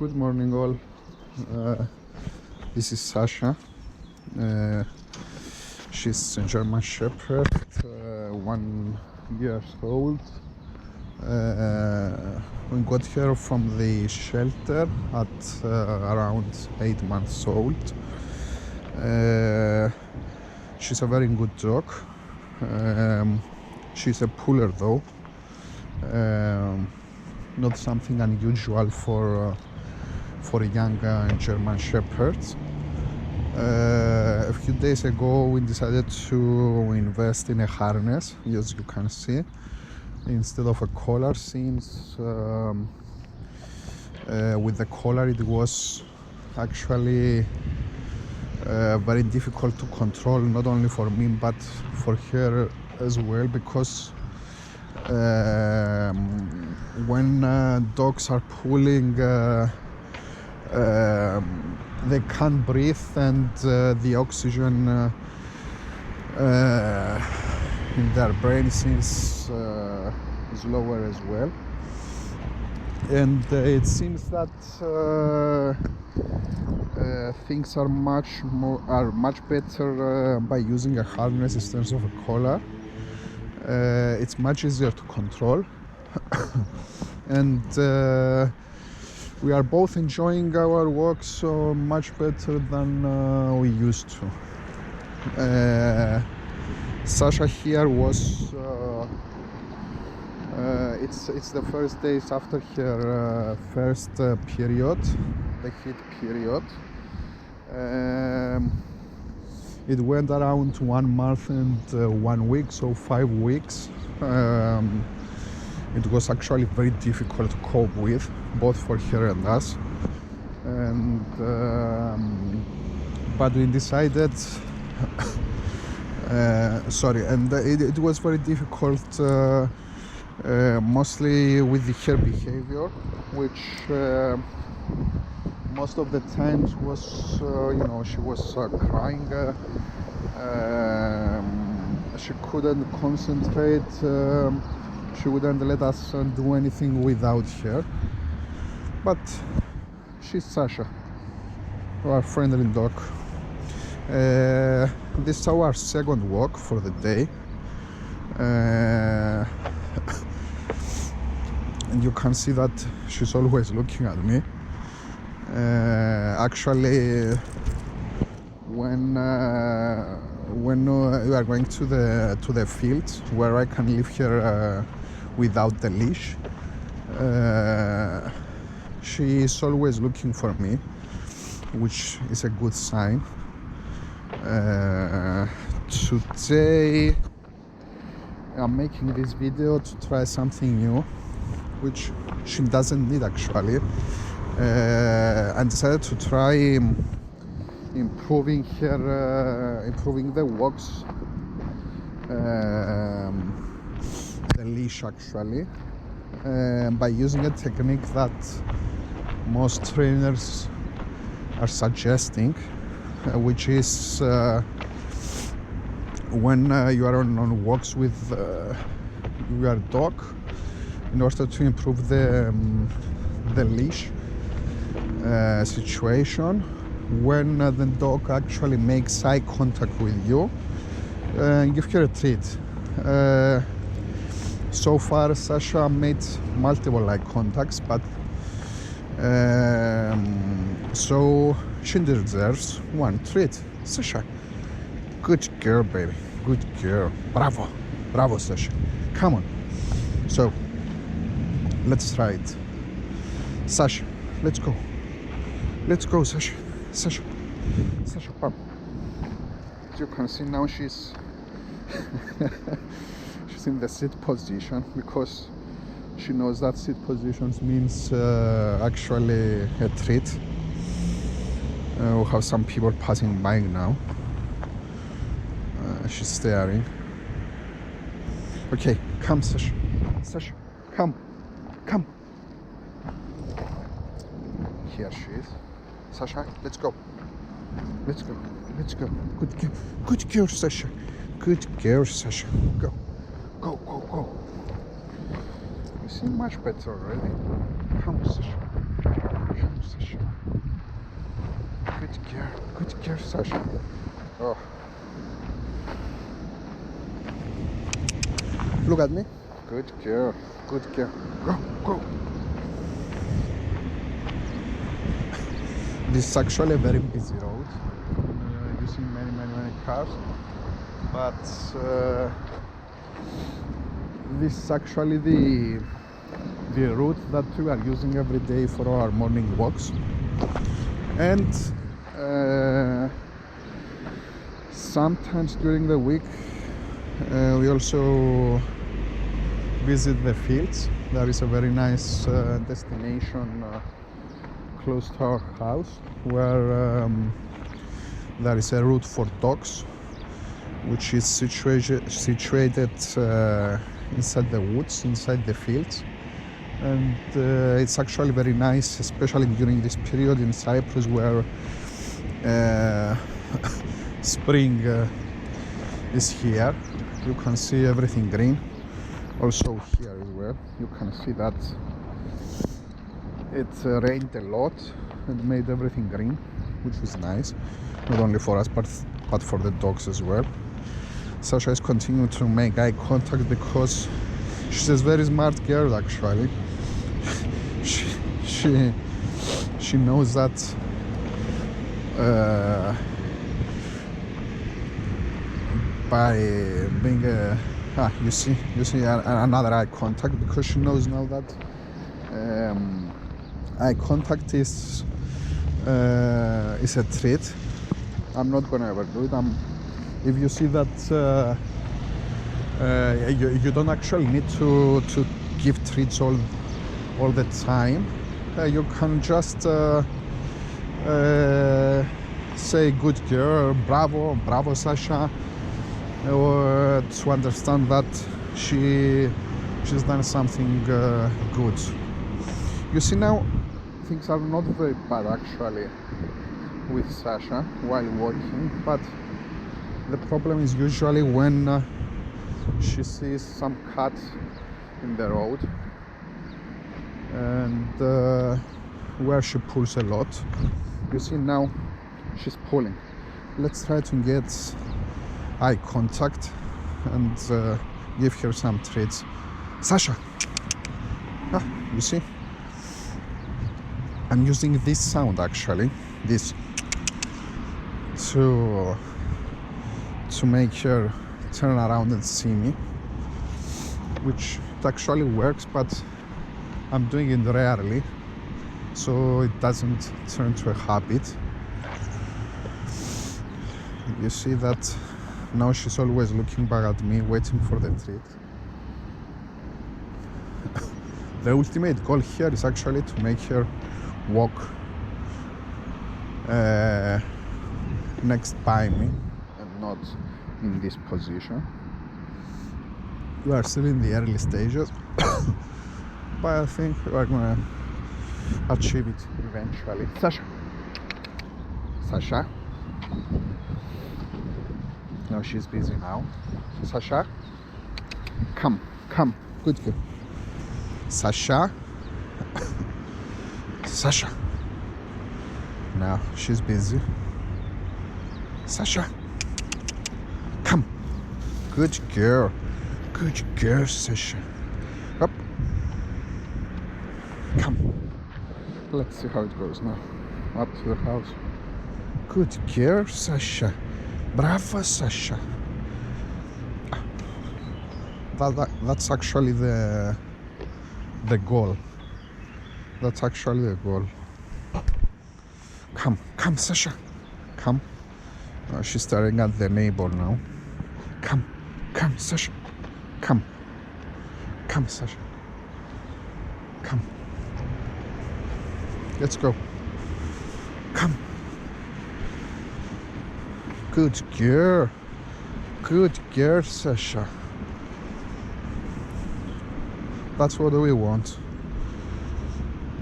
Good morning, all. This is Sasha. She's a German Shepherd, 1 year old. We got her from the shelter at around 8 months old. She's a very good dog. She's a puller though. Not something unusual for young German Shepherds. A few days ago we decided to invest in a harness, as you can see, instead of a collar, since with the collar it was actually very difficult to control, not only for me but for her as well, because when dogs are pulling, they can't breathe, and the oxygen in their brains is lower as well. And it seems that things are much better by using a harness instead of a collar. It's much easier to control, and we are both enjoying our walks so much better than we used to. Sasha here was it's the first days after her first period, the heat period. It went around 1 month and 1 week, so 5 weeks. It was actually very difficult to cope with, both for her and us. And but we decided it was very difficult, mostly with her behavior, which most of the times was, she was crying. She couldn't concentrate. She wouldn't let us do anything without her. But she's Sasha, our friendly dog. This is our second walk for the day. And you can see that she's always looking at me. Actually, when we are going to the field where I can leave her without the leash, she is always looking for me, which is a good sign. Today I'm making this video to try something new, which she doesn't need actually. I decided to try improving the walks, the leash actually, by using a technique that most trainers are suggesting, which is when you are on walks with your dog, in order to improve the leash situation, when the dog actually makes eye contact with you, give her a treat. So far Sasha made multiple eye contacts, but so she deserves one treat. Sasha, good girl, baby, good girl. Bravo Sasha, come on. So let's try it. Sasha, let's go Sasha. Sasha, pop. As you can see now, she's she's in the sit position, because she knows that sit positions means actually a treat. We have some people passing by now. She's staring. Okay, come Sasha, come. Here she is. Sasha, let's go. Good girl, Sasha. Good girl, Sasha. Go. You seem much better already. Come, Sasha. girl, Sasha. Oh. Look at me. Good girl. Good girl. Go, go. This is actually a very busy road. You see many cars. But this is actually the route that we are using every day for our morning walks. And sometimes during the week we also visit the fields. There is a very nice destination close to our house where there is a route for dogs, which is situated inside the woods, inside the fields. And it's actually very nice, especially during this period in Cyprus where spring is here. You can see everything green. Also here as well, you can see that it rained a lot and made everything green, which is nice, not only for us but for the dogs as well. Sasha is continuing to make eye contact because she's a very smart girl actually. She knows that by being you see another eye contact, because she knows now that eye contact is a treat. I'm not gonna ever do it. If you see that you don't actually need to give treats all the time, you can just say good girl, bravo Sasha, or to understand that she's done something good. You see, now things are not very bad actually with Sasha while walking, but the problem is usually when she sees some cuts in the road and where she pulls a lot. You see, now she's pulling. Let's try to get eye contact and give her some treats. Sasha, you see, I'm using this sound actually, this, to make her turn around and see me, which it actually works, but I'm doing it rarely so it doesn't turn to a habit. You see that now she's always looking back at me, waiting for the treat. The ultimate goal here is actually to make her walk next by me and not in this position. We are still in the early stages, but I think we are gonna achieve it eventually. Sasha. No, she's busy now. Sasha, come, good girl. Sasha. Now she's busy. Sasha, come, good girl, Sasha. Up, come. Let's see how it goes now. Up to the house. Good girl, Sasha. Bravo, Sasha. That's actually the goal. That's actually the goal. Come, Sasha. Come. She's staring at the neighbor now. Come, Sasha. Come, Sasha. Come. Let's go. Come. Good girl, Sasha. That's what we want.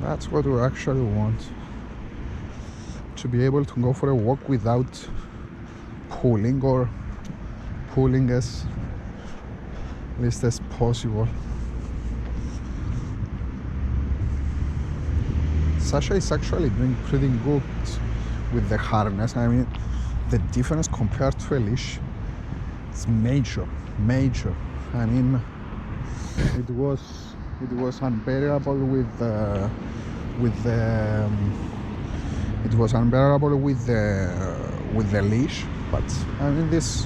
That's what we actually want. To be able to go for a walk without pulling, or pulling as least as possible. Sasha is actually doing pretty good with the harness. I mean, the difference compared to a leash is major. I mean, it was unbearable with the it was unbearable with the leash, but I mean this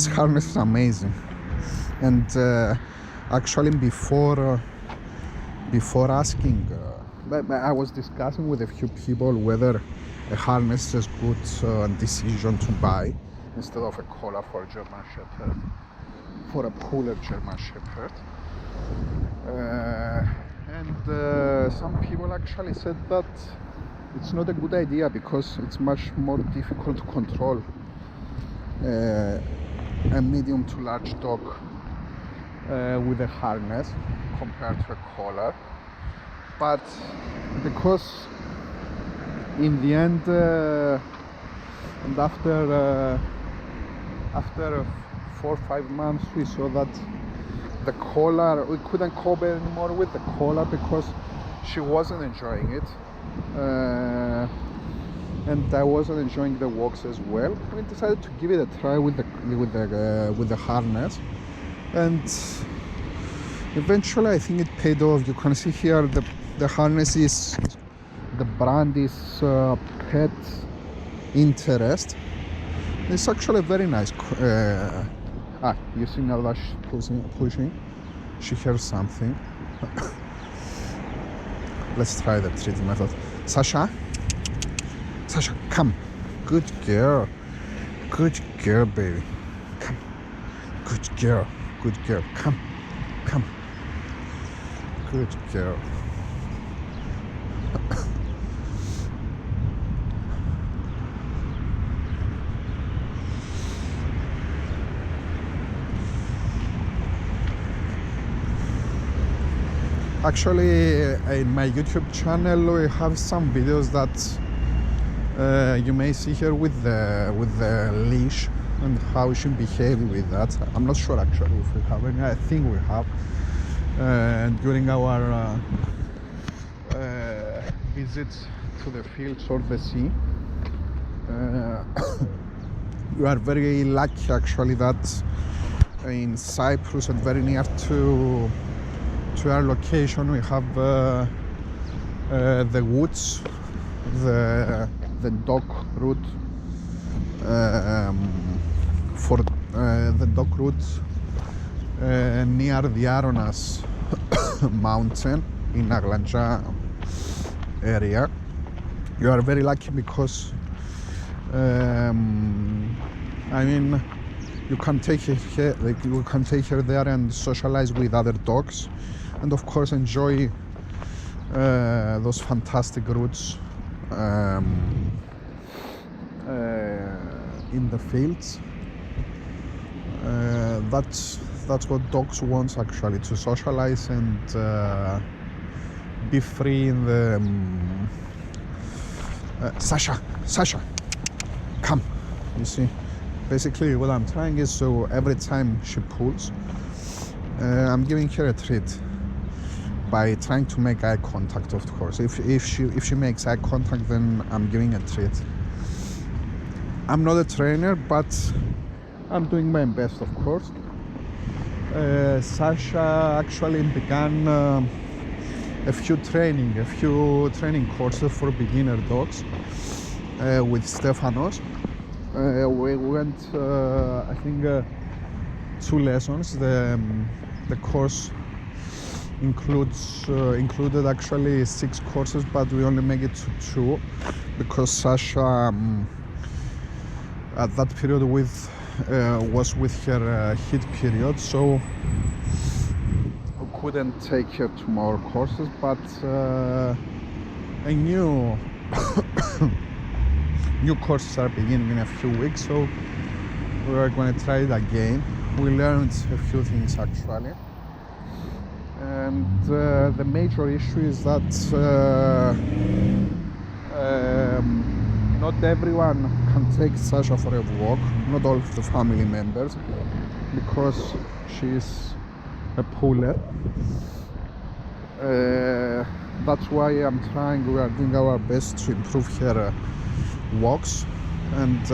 harness is amazing. And actually before asking, I was discussing with a few people whether a harness is a good decision to buy instead of a collar for a German Shepherd, for a puller German Shepherd. And some people actually said that it's not a good idea because it's much more difficult to control a medium to large dog with a harness compared to a collar. But because in the end and after 4 or 5 months we saw that the collar, we couldn't cope anymore with the collar because she wasn't enjoying it, and I wasn't enjoying the walks as well. We decided to give it a try with the harness, and eventually I think it paid off. You can see here the harness is, the brand is Pet Interest. It's actually very nice. You see now that she's pushing, she hears something. Let's try the treat method. Sasha, come. Good girl, baby. Come. Good girl, come. Good girl. Actually, in my YouTube channel we have some videos that you may see here with the leash and how we should behave with that. I'm not sure actually if we have any. I think we have during our visits to the fields or the sea. We are very lucky actually that in Cyprus and very near to our location we have the woods, the dog route for the dog route near the Aronas mountain in Aglanja area. You are very lucky because I mean you can take her here, like you can take her there and socialize with other dogs, and of course enjoy those fantastic routes in the fields. That's what dogs want actually, to socialize and be free in the Sasha, come. You see, basically what I'm trying is, so every time she pulls, I'm giving her a treat by trying to make eye contact. Of course, if she makes eye contact, then I'm giving a treat. I'm not a trainer, but I'm doing my best, of course. Sasha actually began a few training courses for beginner dogs with Stefanos. We went I think 2 lessons. The course included actually 6 courses, but we only make it to 2 because Sasha at that period was with her heat period, so we couldn't take her to more courses. But I knew new courses are beginning in a few weeks, so we are going to try it again. We learned a few things actually, and the major issue is that not everyone can take Sasha for a walk, not all of the family members, because she is a puller. That's why we are doing our best to improve her walks and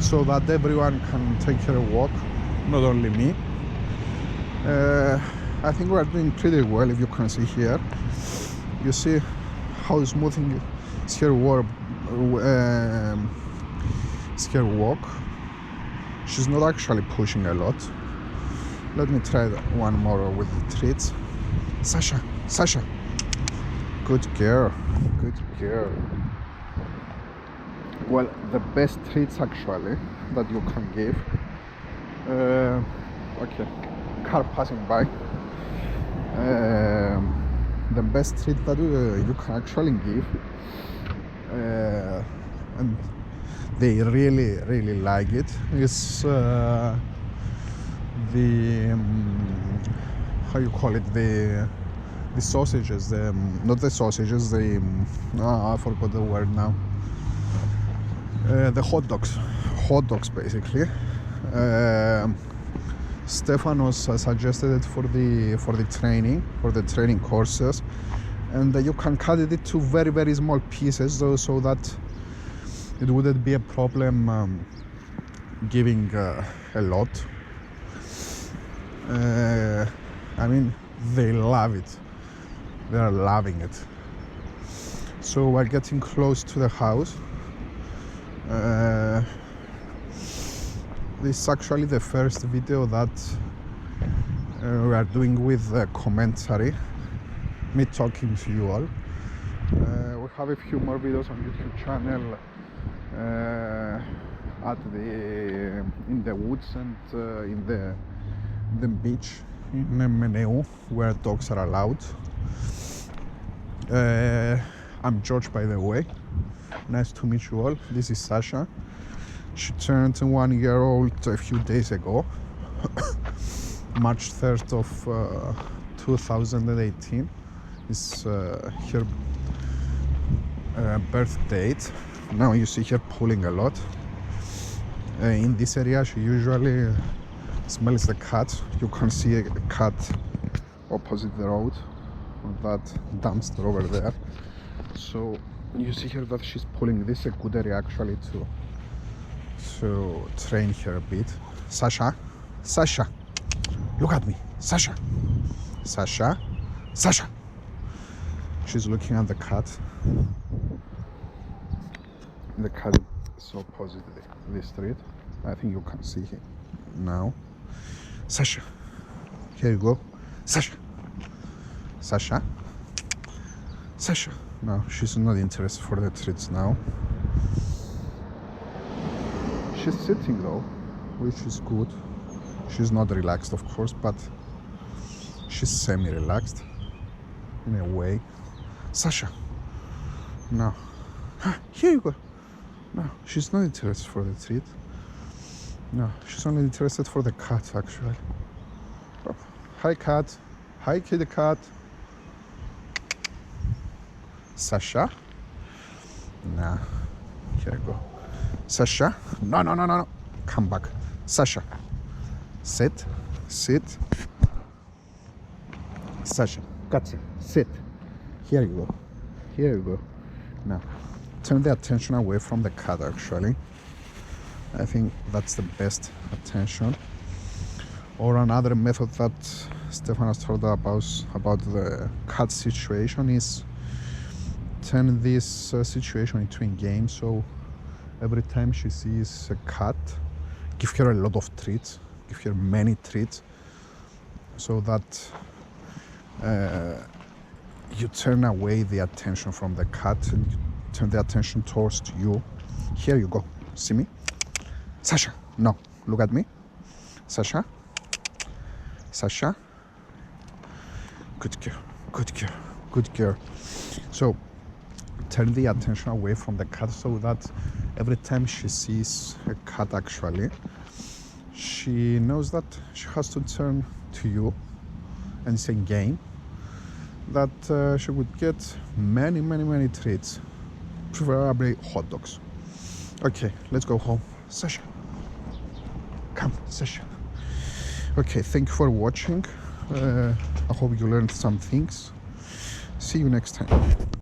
so that everyone can take a walk, not only me. I think we are doing pretty well. If you can see here, you see how smoothing is her walk. She's not actually pushing a lot. Let me try one more with the treats. Sasha, Sasha, good girl, good girl. Well, the best treats actually that you can give. Okay, car passing by. The best treat that you can actually give, and they really like it, is the how you call it, the sausages, not the sausages, I forgot the word now. The hot dogs basically. Stefanos suggested it for the training courses, and you can cut it into very small pieces, so that it wouldn't be a problem giving a lot. I mean, they love it. They are loving it. So we're getting close to the house. This is actually the first video that we are doing with commentary, me talking to you all. We have a few more videos on YouTube channel in the woods and in the beach in Meneu, where dogs are allowed. I'm George, by the way. Nice to meet you all. This is Sasha. She turned 1 year old a few days ago, March 3rd of 2018 is her birth date. Now you see her pulling a lot. In this area she usually smells the cat. You can see a cat opposite the road, that dumpster over there. So you see here that she's pulling. This is a good area actually to train her a bit. Sasha, Sasha, look at me. Sasha, Sasha, Sasha. She's looking at the cat. The cat is opposite the street. I think you can see it now. Sasha, here you go. Sasha, Sasha, Sasha. No, she's not interested for the treats now. She's sitting though, which is good. She's not relaxed, of course, but she's semi-relaxed in a way. Sasha, no. Here you go. No, she's not interested for the treat. No, she's only interested for the cat, actually. Oh, hi, cat. Hi, kitty cat. Sasha? Nah, here you go. Sasha? No. Come back. Sasha. Sit. Sasha. Gotcha. Sit. Here you go. Now, turn the attention away from the cat, actually. I think that's the best attention. Or another method that Stefanos told about the cat situation is turn this situation into a game. So every time she sees a cat, give her a lot of treats, give her many treats, so that you turn away the attention from the cat and you turn the attention towards you. Here you go. See me? Sasha, no. Look at me. Sasha. Sasha. Good girl. So turn the attention away from the cat, so that every time she sees a cat, actually, she knows that she has to turn to you, and it's a game that she would get many treats, preferably hot dogs. Okay, let's go home. Sasha, come, Sasha. Okay, thank you for watching. I hope you learned some things. See you next time.